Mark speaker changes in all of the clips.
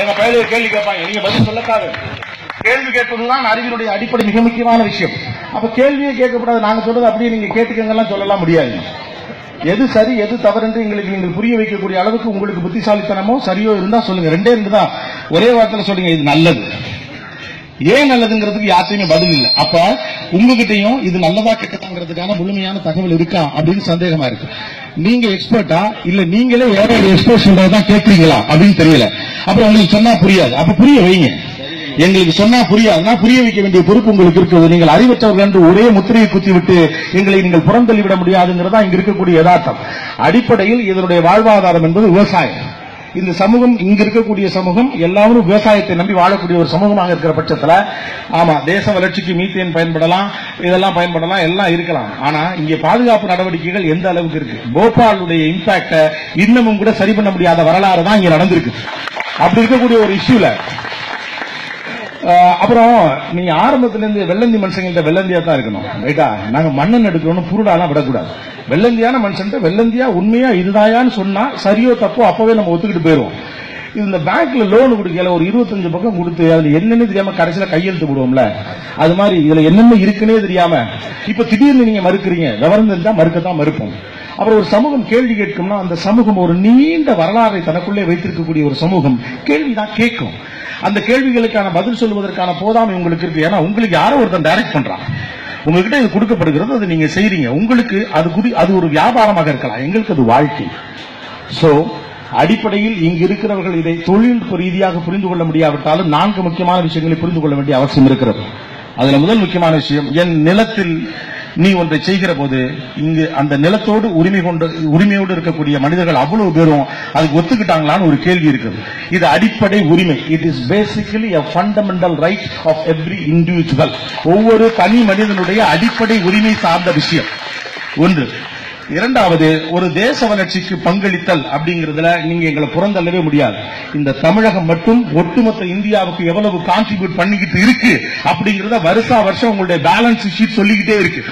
Speaker 1: எங்க பயில கேள்வி கேட்பாங்க, நீங்க பதில் சொல்லக்காது. கேள்வி கேட்பதுதான் அறிவினுடைய அடிப்படை மிக முக்கியமான விஷயம். அப்ப கேள்வியே கேட்கக்கூடாது, நாங்க சொல்றது அப்படியே நீங்க கேட்டுக்கங்கெல்லாம் சொல்லலாம் முடியாது. எது சரி எது தவறு என்று எங்களுக்கு நீங்கள் புரிய வைக்கக்கூடிய அளவுக்கு உங்களுக்கு புத்திசாலித்தனமோ சரியோ இருந்தா சொல்லுங்க. ரெண்டே ரெண்டு தான், ஒரே வார்த்தையில சொல்லுங்க இது நல்லது. ஏன் நல்லதுங்கிறதுக்கு யார்ட்டையுமே பதில் இல்லை. அப்ப உங்ககிட்டையும் இது நல்லதா கெட்டதாங்கிறதுக்கான முழுமையான தகவல் இருக்கா அப்படின்னு சந்தேகமா இருக்கு. நீங்க எக்ஸ்பர்ட்டா இல்ல நீங்களே வேற ஒரு எக்ஸ்பர்ட் சொல்றதுதான் கேட்கறீங்களா அப்படின்னு தெரியல. அப்புறம் உங்களுக்கு சொன்னா புரியாது, அப்ப புரிய வைங்க. எங்களுக்கு சொன்னா புரியாதுன்னா புரிய வைக்க வேண்டிய பொறுப்பு உங்களுக்கு இருக்குது. நீங்கள் அறிவற்றவர்கள் என்று ஒரே முத்திரையை குத்திவிட்டு எங்களை நீங்கள் புறந்தள்ளிவிட முடியாதுங்கிறதா இங்க இருக்கக்கூடிய யதார்த்தம். அடிப்படையில் இதனுடைய வாழ்வாதாரம் என்பது விவசாயம். இந்த சமூகம், இங்க இருக்கக்கூடிய சமூகம் எல்லாரும் விவசாயத்தை நம்பி வாழக்கூடிய ஒரு சமூகமாக இருக்கிற பட்சத்தில், ஆமா தேச வளர்ச்சிக்கு மீத்தேன் பயன்படலாம், இதெல்லாம் பயன்படலாம், எல்லாம் இருக்கலாம். ஆனா இங்கே பாதுகாப்பு நடவடிக்கைகள் எந்த அளவுக்கு இருக்கு, போபாலுடைய இம்பாக்ட இன்னமும் கூட சரி பண்ண முடியாத வரலாறு தான் இங்க நடந்திருக்கு. அப்படி இருக்கக்கூடிய ஒரு இஷ்யூல அப்புறம் நீங்க ஆரம்பத்திலிருந்து வெள்ளந்தி மனுஷங்கள்ட்ட வெள்ளந்தியா தான் இருக்கணும், ரைட்டா? நாங்க மண்ணன் எடுக்கணும், புருடாலாம் விடக்கூடாது. வெள்ளந்தியான மனுஷன் வெள்ளந்தியா உண்மையா இதுதாயான்னு சொன்னா சரியோ தப்போ அப்பவே நம்ம ஒத்துக்கிட்டு போயிருவோம். இந்த பேங்க்ல லோன் கொடுக்கல ஒரு 25 பக்கம் கொடுத்து அதுல என்னன்னு தெரியாம கடைசியில கையெழுத்து போடுவோம்ல, அது மாதிரி இதுல என்னென்ன இருக்குன்னே தெரியாம இப்ப திடீர்னு நீங்க மறுக்கிறீங்க. விவரம் தெரிஞ்சா மறுக்கத்தான் மறுப்போம். அப்புறம் ஒரு சமூகம் கேள்வி கேட்கும்னா அந்த சமூகம் ஒரு நீண்ட வரலாறை தனக்குள்ளே வைத்திருக்கக்கூடிய ஒரு சமூகம் கேள்விதான் கேட்கும். அந்த கேள்விகளுக்கான பதில் சொல்வதற்கான போதாமை உங்களுக்கு இருக்கு. ஏன்னா உங்களுக்கு யாரோ ஒருத்தன் டைரக்ட் பண்றான், உங்ககிட்ட இது கொடுக்கப்படுகிறது, அது நீங்க செய்றீங்க. உங்களுக்கு அது ஒரு வியாபாரமாக இருக்கலாம், எங்களுக்கு அது வாழ்க்கை. சோ அடிப்படையில் இங்கு இருக்கிறவர்கள் இதை தொழில்நுட்ப ரீதியாக புரிந்து கொள்ள முடியாவிட்டாலும் 4 முக்கியமான விஷயங்களை புரிந்து கொள்ள வேண்டிய அவசியம் இருக்கிறது. அதுல முதல் முக்கியமான விஷயம், என் நிலத்தில் நீ ஒன்றை செய்கிற போது இங்கு அந்த நிலத்தோடு உரிமையோடு இருக்கக்கூடிய மனிதர்கள் அவ்வளவு பேரும் அதுக்கு ஒத்துக்கிட்டாங்களான்னு ஒரு கேள்வி இருக்குது. இது அடிப்படை உரிமை. It is basically a fundamental right of every individual. ஒவ்வொரு தனி மனிதனுடைய அடிப்படை உரிமை சார்ந்த விஷயம் ஒன்று. இரண்டாவது, ஒரு தேச வளர்ச்சிக்கு பங்களித்தல் அப்படிங்கறதுல நீங்க எங்களை புறந்தள்ளவே முடியாது. இந்த தமிழகம் மட்டும் ஒட்டுமொத்த இந்தியாவுக்கு எவ்வளவு கான்ட்ரிபியூட் பண்ணிக்கிட்டு இருக்கு அப்படிங்கறத வருஷா வருஷம் உங்களுடைய பேலன்ஸ் ஷீட் சொல்லிக்கிட்டே இருக்கு.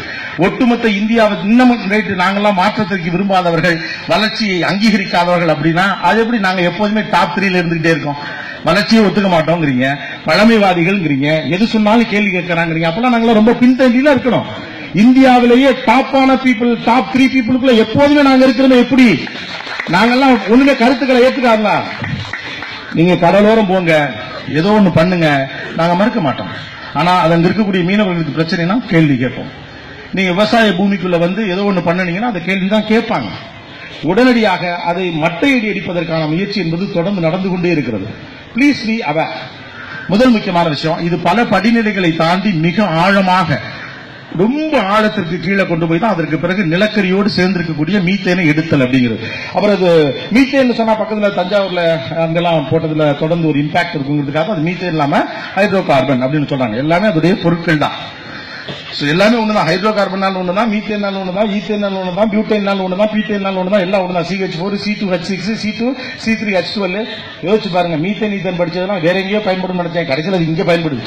Speaker 1: ஒட்டுமொத்த இந்தியாவுக்கு இன்னமும் ரைட், நாங்கெல்லாம் மாற்றத்திற்கு விரும்பாதவர்கள், வளர்ச்சியை அங்கீகரிக்காதவர்கள் அப்படின்னா அது எப்படி? நாங்க எப்போதுமே டாப் 3ல இருந்துகிட்டே இருக்கோம். வளர்ச்சியை ஒத்துக்க மாட்டோங்கிறீங்க, பழமைவாதிகள்ங்கிறீங்க, எது சொன்னாலும் கேள்வி கேட்கறாங்கிறீங்க. அப்பெல்லாம் நாங்கள ரொம்ப பின்தங்கில இருக்கணும். இந்தியாவிலேயே டாப்பான பீப்புள், டாப் 3 பீப்புளுக்குள்ள எப்போதுமே நாங்க இருக்கிறோம். எப்படி? நாங்கெல்லாம் ஒண்ணுமே கருத்துக்களை ஏத்துக்காதா? நீங்க கடலோரம் போங்க, ஏதோ ஒண்ணு பண்ணுங்க, நாங்க மறுக்க மாட்டோம். ஆனா அது அங்க இருக்கக்கூடிய மீனவர்களுக்கு பிரச்சனைனா கேள்வி கேட்போம். நீங்க விவசாய பூமிக்குள்ள வந்து ஏதோ ஒண்ணு பண்ணனீங்கன்னா அந்த கேள்விதான் கேட்பாங்க. உடனடியாக அதை மட்டையடி அடிப்பதற்கான முயற்சி என்பது தொடர்ந்து நடந்து கொண்டே இருக்கிறது. Please be aware. முதல் முக்கியமான விஷயம், இது பல படிநிலைகளை தாண்டி மிக ஆழமாக ரொம்ப ஆழத்திற்கு கீழே கொண்டு போய் தான் அதற்கு பிறகு நிலக்கரியோடு சேர்ந்திருக்கக்கூடிய மீத்தேனை எடுத்தல் அப்படிங்கிறது. அப்புறம் அது மீத்தேன் சொன்னா பக்கத்துல தஞ்சாவூர்ல அங்கெல்லாம் போட்டதுல தொடர்ந்து ஒரு இம்பாக்ட் இருக்குங்கிறதுக்காக அது மீத்தேன் இல்லாம ஹைட்ரோ கார்பன் அப்படின்னு சொல்றாங்க. எல்லாமே அதோடைய பொருட்கள் தான். எல்லாமே ஒண்ணுதான். ஹைட்ரோ கார்பனால் ஒண்ணுதான், மீத்தேனால் ஒண்ணுதான், ஈத்தேனால் ஒண்ணுதான், பியூட்டேனால் ஒண்ணுதான், பீட்டேனால் ஒண்ணுதான், எல்லாம் ஒண்ணுதான். CH4, C2H6, C2, C3H12. யோசிச்சு பாருங்க, மீத்தேன் ஈத்தேன் படிச்சதெல்லாம் வேற எங்கேயோ பயன்படும் நினைச்சேன், கடைசியில் அது இங்கே பயன்படுது.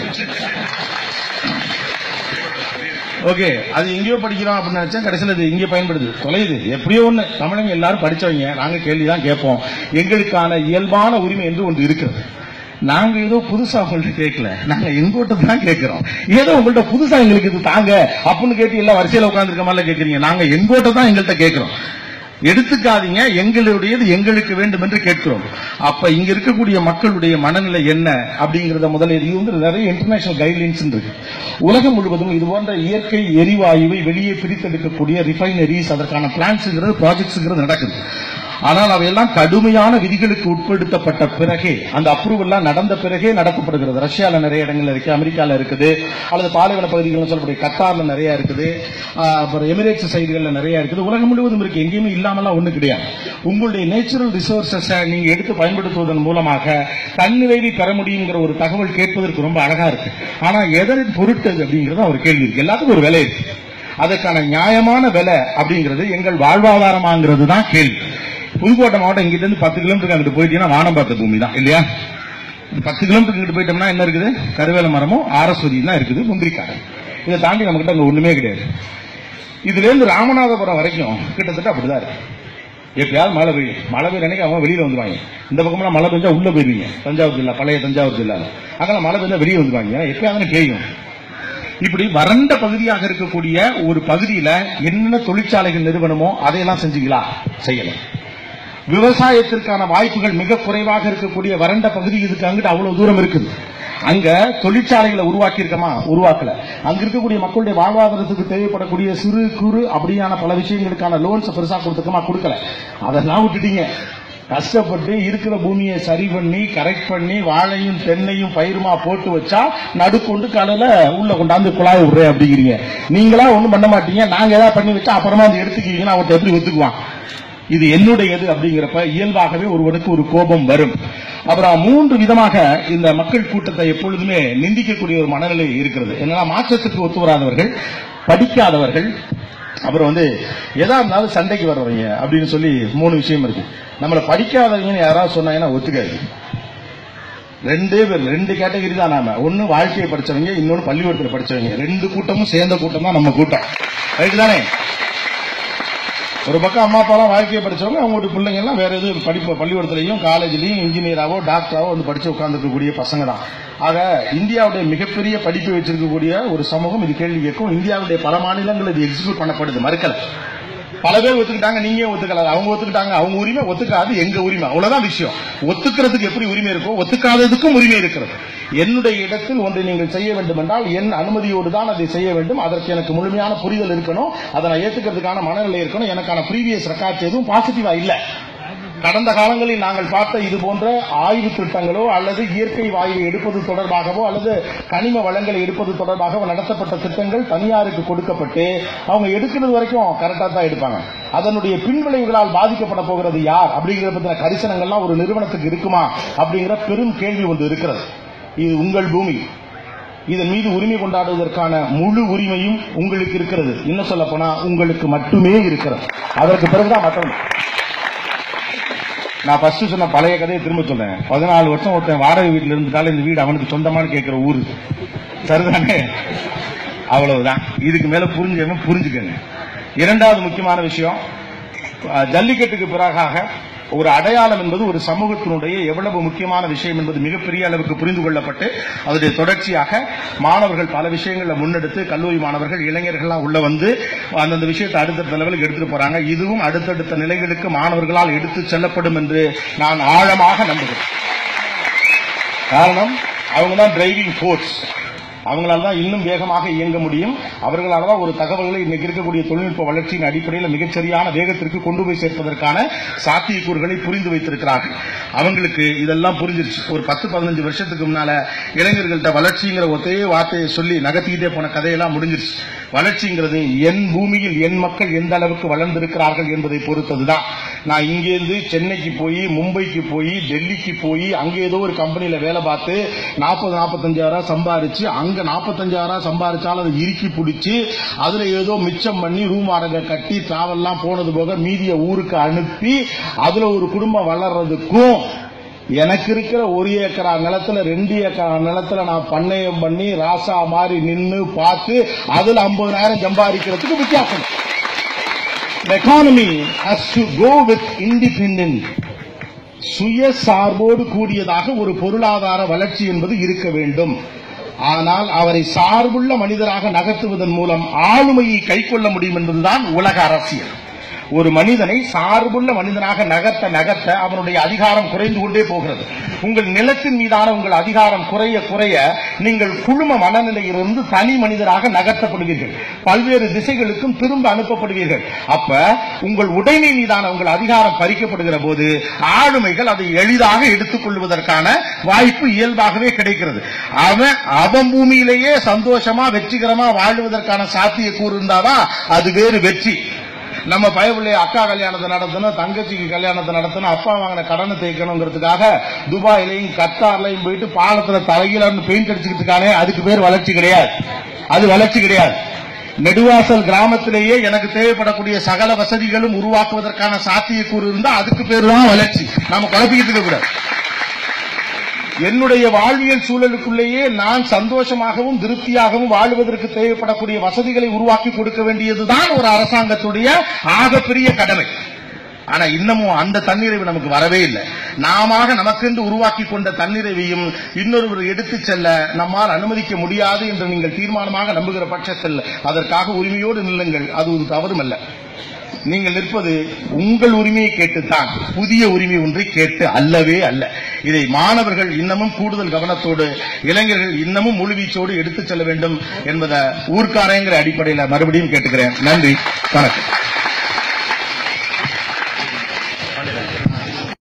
Speaker 1: ஓகே, அது எங்கேயோ படிக்கிறோம் அப்படின்னு நினைச்சேன், கடைசியில் அது இங்கே பயன்படுது. தொலைது எப்படியோ ஒண்ணு. தமிழங்க எல்லாரும் படிச்சவங்க, நாங்க கேள்விதான் கேட்போம். எங்களுக்கான இயல்பான உரிமை என்று ஒன்று இருக்கிறது. நாங்க ஏதோ புதுசா உங்கள்ட்ட கேட்கல, நாங்க எங்கோட்ட தான் கேட்கிறோம். ஏதோ உங்கள்ட்ட புதுசா எங்களுக்கு இது தாங்க அப்படின்னு கேட்டு எல்லாம் வரிசையில உட்கார்ந்துருக்க மாதிரி கேட்கறீங்க. நாங்க எங்கோட்ட தான் எங்கள்கிட்ட கேட்கிறோம். எடுத்துக்காதீங்க, எங்களுடையது எங்களுக்கு வேண்டும் என்று கேட்கிறோம். அப்ப இங்க இருக்கக்கூடிய மக்களுடைய மனநிலை என்ன அப்படிங்கறத முதல்ல, இது வந்து நிறைய இன்டர்நேஷனல் கைட்லைன்ஸ் இருக்கு. உலகம் முழுவதும் இது போன்ற இயற்கை எரிவாயுவை வெளியே பிரித்தெடுக்கக்கூடிய ரிஃபைனரிஸ், அதற்கான பிளான்ட்ஸ்ங்கிறது, ப்ராஜெக்ட்ஸ்ங்கிறது நடக்குது. ஆனால் அவையெல்லாம் கடுமையான விதிகளுக்கு உட்படுத்தப்பட்ட பிறகே, அந்த அப்ரூவல் நடந்த பிறகே நடத்தப்படுகிறது. ரஷ்யால நிறைய இடங்கள் இருக்கு, அமெரிக்கால இருக்குது, அல்லது பாலைவன பகுதிகள் சொல்லக்கூடிய கத்தார்ல நிறைய இருக்குது, அப்புறம் எமிரேட்ஸ் சைடுகள்ல நிறைய இருக்குது. உலகம் முழுவதும் இருக்கு, எங்கேயுமே இல்லாமலாம் ஒண்ணு கிடையாது. உங்களுடைய நேச்சுரல் ரிசோர்சஸ் நீங்க எடுத்து பயன்படுத்துவதன் மூலமாக தன்னிறைவை பெற முடியுங்கிற ஒரு தகவல் கேட்பதற்கு ரொம்ப அழகா இருக்கு. ஆனா எதன் பொருட்டு அப்படிங்கிறது ஒரு கேள்வி இருக்கு. எல்லாத்துக்கும் ஒரு விலை இருக்கு. அதற்கான நியாயமான விலை அப்படிங்கிறது எங்கள் வாழ்வாதாரமாங்கிறது தான் கேள்வி. புதுக்கோட்டை மாவட்டம் இங்கிட்ட இருந்து 10 கிலோமீட்டருக்கு அங்கிட்டு போயிட்டீங்கன்னா வானம் பார்த்த பூமி தான் இல்லையா? 10 கிலோமீட்டருக்கு இங்கிட்டு போயிட்டோம்னா என்ன இருக்குது? கருவேல மரமும் ஆரஸ்வதி தான் இருக்குது, முந்திரிக்காடு. இதை தாண்டி நம்ம கிட்ட அங்க ஒண்ணுமே கிடையாது. இதுல இருந்து ராமநாதபுரம் வரைக்கும் கிட்டத்தட்ட அப்படிதான் இருக்கு. எப்பயாவது மழை பெய்யும், மழை பெய்ய அன்னைக்கு அவங்க வெளியில வந்துருவாங்க. இந்த பக்கம்லாம் மழை பெஞ்சா உள்ள போயிருவீங்க. தஞ்சாவூர் ஜில்லா, பழைய தஞ்சாவூர் ஜில்லா, அங்கெல்லாம் மழை பெஞ்சா வெளியே வந்துருவாங்க, எப்பயாவது பெய்யும். இப்படி வறண்ட பகுதியாக இருக்கக்கூடிய ஒரு பகுதியில என்னென்ன தொழிற்சாலைகள் நிறுவனமோ அதையெல்லாம் செஞ்சீங்களா? செய்யல. விவசாயத்திற்கான வாய்ப்புகள் மிக குறைவாக இருக்கக்கூடிய வறண்ட பகுதி, இதுக்கு அங்கிட்டு அவ்வளவு தூரம் இருக்குது. அங்க தொழிற்சாலைகளை உருவாக்கி இருக்கமா? உருவாக்கல. அங்க இருக்கக்கூடிய மக்களுடைய வாழ்வாதாரத்துக்கு தேவைப்படக்கூடிய சிறு குறு அப்படியான பல விஷயங்களுக்கான லோன்ஸ் பெருசா கொடுத்துக்கமா? கொடுக்கல. அதெல்லாம் விட்டுட்டீங்க. கஷ்டப்பட்டு இருக்கிற பூமியை சரி பண்ணி கரெக்ட் பண்ணி வாழையும் தென்னையும் பயிருமா போட்டு வச்சா நடுக்கொண்டு காலையில உள்ள கொண்டாந்து குழாய் விடுறேன் அப்படிங்கிறீங்க. நீங்களா ஒண்ணும் பண்ண மாட்டீங்க, நாங்க ஏதாவது பண்ணி வச்சா அப்புறமா அதை எடுத்துக்கீங்கன்னா அவர்கிட்ட எப்படி ஒத்துக்குவான்? இது என்னுடையது அப்படிங்கிறப்ப இயல்பாகவே ஒருவனுக்கு ஒரு கோபம் வரும். அப்புறம் 3 விதமாக இந்த மக்கள் கூட்டத்தை எப்பொழுதுமே நிந்திக்கக்கூடிய ஒரு மனநிலை இருக்கிறது. என்னன்னா, மாற்றத்துக்கு ஒத்து வராதவர்கள், படிக்காதவர்கள், அப்புறம் எதா இருந்தாலும் சண்டைக்கு வர்றவங்க அப்படின்னு சொல்லி 3 விஷயம் இருக்கு. நம்மளை படிக்காதவங்க யாராவது சொன்னாங்கன்னா ஒத்துக்காது. 2 கேட்டகரி தான் நாம. ஒன்னு வாழ்க்கையை படிச்சவங்க, இன்னொன்னு பள்ளிக்கூடத்தில் படிச்சவங்க. 2 கூட்டமும் சேர்ந்த கூட்டம் தான் நம்ம கூட்டம். ரைட்டு தானே? ஒரு பக்கம் அம்மா அப்பாலாம் வாழ்க்கையை படிச்சவங்க, அவங்களோட பிள்ளைங்க எல்லாம் வேற எதுவும் படிப்பு பள்ளிக்கூடத்திலையும் காலேஜ்லயும் இன்ஜினியராவோ டாக்டராவோ படிச்சு உட்கார்ந்துருக்கக்கூடிய பசங்க தான். ஆக இந்தியாவுடைய மிகப்பெரிய படிப்பு வச்சிருக்கக்கூடிய ஒரு சமூகம் இது கேள்வி கேட்கும். இந்தியாவுடைய பல மாநிலங்கள் இது எக்ஸிக்யூட் பண்ணப்படுது, மறுக்கல. பல பேர் ஒத்துக்கிட்டாங்க, நீங்க ஒத்துக்கல. அவங்க ஒத்துக்கிட்டாங்க, அவங்க உரிமை. ஒத்துக்காது எங்க உரிமை, அவ்வளவுதான் விஷயம். ஒத்துக்கிறதுக்கு எப்படி உரிமை இருக்கோ ஒத்துக்காததுக்கும் உரிமை இருக்கிறது. என்னுடைய இடத்தில் ஒன்றை நீங்கள் செய்ய வேண்டும் என்றால் என் அனுமதியோடு தான் அதை செய்ய வேண்டும். அதற்கு எனக்கு முழுமையான புரிதல் இருக்கணும், அதை நான் ஏற்றுக்கிறதுக்கான மனநிலை இருக்கணும். எனக்கான ப்ரீவியஸ் ரெக்கார்ட் எதுவும் பாசிட்டிவா இல்ல. கடந்த காலங்களில் நாங்கள் பார்த்த இது போன்ற ஆய்வு திட்டங்களோ அல்லது இயற்கை வாயுவை எடுப்பது தொடர்பாகவோ அல்லது கனிம வளங்களை எடுப்பது தொடர்பாகவோ நடத்தப்பட்ட திட்டங்கள் தனியாருக்கு கொடுக்கப்பட்டு அவங்க எடுக்கிறது வரைக்கும் கரெக்டா தான் எடுப்பாங்க. அதனுடைய பின்விளைவுகளால் பாதிக்கப்பட போகிறது யார் அப்படிங்கிற பற்றின கரிசனங்கள்லாம் ஒரு நிறுவனத்துக்கு இருக்குமா அப்படிங்கிற பெரும் கேள்வி ஒன்று இருக்கிறது. இது உங்கள் பூமி, இதன் மீது உரிமை கொண்டாடுவதற்கான முழு உரிமையும் உங்களுக்கு இருக்கிறது. இன்னும் சொல்ல போனா உங்களுக்கு மட்டுமே இருக்கிறது. அதற்கு பிறகுதான் மற்றவங்க. நான் ஃபர்ஸ்ட் சொன்ன பழைய கதையை திரும்ப சொல்றேன். 14 வருஷம் ஒருத்தன் வாடகை வீட்டில் இருந்துட்டாலும் இந்த வீடு அவனுக்கு சொந்தமான கேட்கிற ஊரு, சரிதானே? அவ்வளவுதான். இதுக்கு மேல புரிஞ்சுக்கங்க. 2வது முக்கியமான விஷயம், ஜல்லிக்கட்டுக்கு பிறகாக ஒரு அடையாளம் என்பது ஒரு சமூகத்தினுடைய எவ்வளவு முக்கியமான விஷயம் என்பது மிகப்பெரிய அளவுக்கு புரிந்து கொள்ளப்பட்டு அதனுடைய தொடர்ச்சியாக மாணவர்கள் பல விஷயங்களை முன்னெடுத்து கல்லூரி மாணவர்கள் இளைஞர்கள்லாம் உள்ள அந்தந்த விஷயத்தை அடுத்தடுத்த லெவலுக்கு எடுத்துட்டு போறாங்க. இதுவும் அடுத்தடுத்த நிலைகளுக்கு மாணவர்களால் எடுத்து செல்லப்படும் என்று நான் ஆழமாக நம்புகிறேன். காரணம், அவங்க தான் டிரைவிங் ஃபோர்ஸ். அவங்களால தான் இன்னும் வேகமாக இயங்க முடியும். அவர்களால் தான் ஒரு தகவல்களை இன்னைக்கு இருக்கக்கூடிய தொழில்நுட்ப வளர்ச்சியின் அடிப்படையில் மிகச்சரியான வேகத்திற்கு கொண்டு போய் சேர்ப்பதற்கான சாத்தியக்கூறுகளை புரிந்து வைத்திருக்கிறார்கள். அவங்களுக்கு இதெல்லாம் புரிஞ்சிருச்சு. ஒரு 10-15 வருஷத்துக்கு முன்னால இளைஞர்கள்ட்ட வளர்ச்சிங்கிற ஒரே வார்த்தையை சொல்லி நகர்த்திக்கிட்டே போன கதையெல்லாம் முடிஞ்சிருச்சு. வளர்ச்சிங்கிறது என் பூமியில் என் மக்கள் எந்த அளவுக்கு வளர்ந்திருக்கிறார்கள் என்பதை பொறுத்ததுதான். நான் இங்கேருந்து சென்னைக்கு போய், மும்பைக்கு போய், டெல்லிக்கு போய், அங்கே ஏதோ ஒரு கம்பெனியில வேலை பார்த்து 40-45 சம்பாரிச்சு, அங்க 45 சம்பாரிச்சாலும் அதை இறுக்கி பிடிச்சி அதுல ஏதோ மிச்சம் பண்ணி ரூம் வாடகை கட்டி டிராவல்லாம் போனது போக மீதிய ஊருக்கு அனுப்பி அதுல ஒரு குடும்பம் வளர்றதுக்கும் எனக்கு இருக்கிற 1 ஏக்கரா நிலத்துல 2 ஏக்கரா நிலத்துல நான் பண்ணையம் பண்ணி ராசா மாதிரி நின்று பார்த்து அதுல 50,000 சம்பாதிக்கிறதுக்கு வித்தியாசம். The economy has to go with independent, சுயசார்போடு கூடியதாக ஒரு பொருளாதார வளர்ச்சி என்பது இருக்க வேண்டும். ஆனால் அவரை சார்புள்ள மனிதராக நகர்த்துவதன் மூலம் ஆளுமையை கைக்கொள்ள முடியும் என்பதுதான் உலக அரசியல். ஒரு மனிதனை சார்புள்ள மனிதனாக நகர்த்த நகர்த்த அவனுடைய அதிகாரம் குறைந்து கொண்டே போகிறது. உங்கள் நிலத்தின் மீதான உங்கள் அதிகாரம் குறைய குறைய நீங்கள் குழும மனநிலையிலிருந்து தனி மனிதராக நகர்த்தப்படுவீர்கள். பல்வேறு திசைகளுக்கும் திரும்ப அனுப்பப்படுவீர்கள். அப்ப உங்கள் உடைமை மீதான உங்கள் அதிகாரம் பறிக்கப்படுகிற போது ஆளுமைகள் அதை எளிதாக எடுத்துக் கொள்வதற்கான வாய்ப்பு இயல்பாகவே கிடைக்கிறது. அவன் பூமியிலேயே சந்தோஷமா வெற்றிகரமா வாழ்வதற்கான சாத்தியக்கூறு இருந்தாதான் அது வேறு வெற்றி. நம்ம பயப்பிள்ளைய அக்கா கல்யாணத்தை நடத்தணும், தங்கச்சிக்கு கல்யாணத்தை நடத்தணும், அப்பா வாங்கின கடனை தேய்க்கணுங்கிறதுக்காக துபாயிலையும் கத்தார்லையும் போயிட்டு பாலத்துல தலைகீழ பெயிண்ட் அடிச்சுக்கிட்டு இருக்கானே, அதுக்கு பேர் வளர்ச்சி கிடையாது. அது வளர்ச்சி கிடையாது. நெடுவாசல் கிராமத்திலேயே எனக்கு தேவைப்படக்கூடிய சகல வசதிகளும் உருவாக்குவதற்கான சாத்தியக்கூறு இருந்தா அதுக்கு பேர் தான் வளர்ச்சி. நாம குழப்பிக்கிட்டு கூடாது. என்னுடைய வாழ்வியல் சூழலுக்குள்ளேயே நான் சந்தோஷமாகவும் திருப்தியாகவும் வாழ்வதற்கு தேவைப்படக்கூடிய வசதிகளை உருவாக்கி கொடுக்க வேண்டியதுதான் ஒரு அரசாங்கத்துடைய ஆகப்பெரிய கடமை. ஆனா இன்னமும் அந்த தன்னிறைவு நமக்கு வரவே இல்லை. நாம நமக்கென்று உருவாக்கி கொண்ட தன்னிறைவையும் இன்னொருவர் எடுத்துச் செல்ல நம்மால் அனுமதிக்க முடியாது என்று நீங்கள் தீர்மானமாக நம்புகிற பட்சத்தில் அதற்காக உரிமையோடு நில்லுங்கள். அது ஒரு தவறும் அல்ல. நீங்கள் நிற்பது உங்கள் உரிமையை கேட்டுத்தான், புதிய உரிமை ஒன்றை கேட்டு அல்லவே அல்ல. இதை மாணவர்கள் இன்னமும் கூடுதல் கவனத்தோடு, இளைஞர்கள் இன்னமும் முழுவீச்சோடு எடுத்துச் செல்ல வேண்டும் என்பதை ஊர்க்காரங்கிற அடிப்படையில் மறுபடியும் கேட்டுக்கிறேன். நன்றி, வணக்கம்.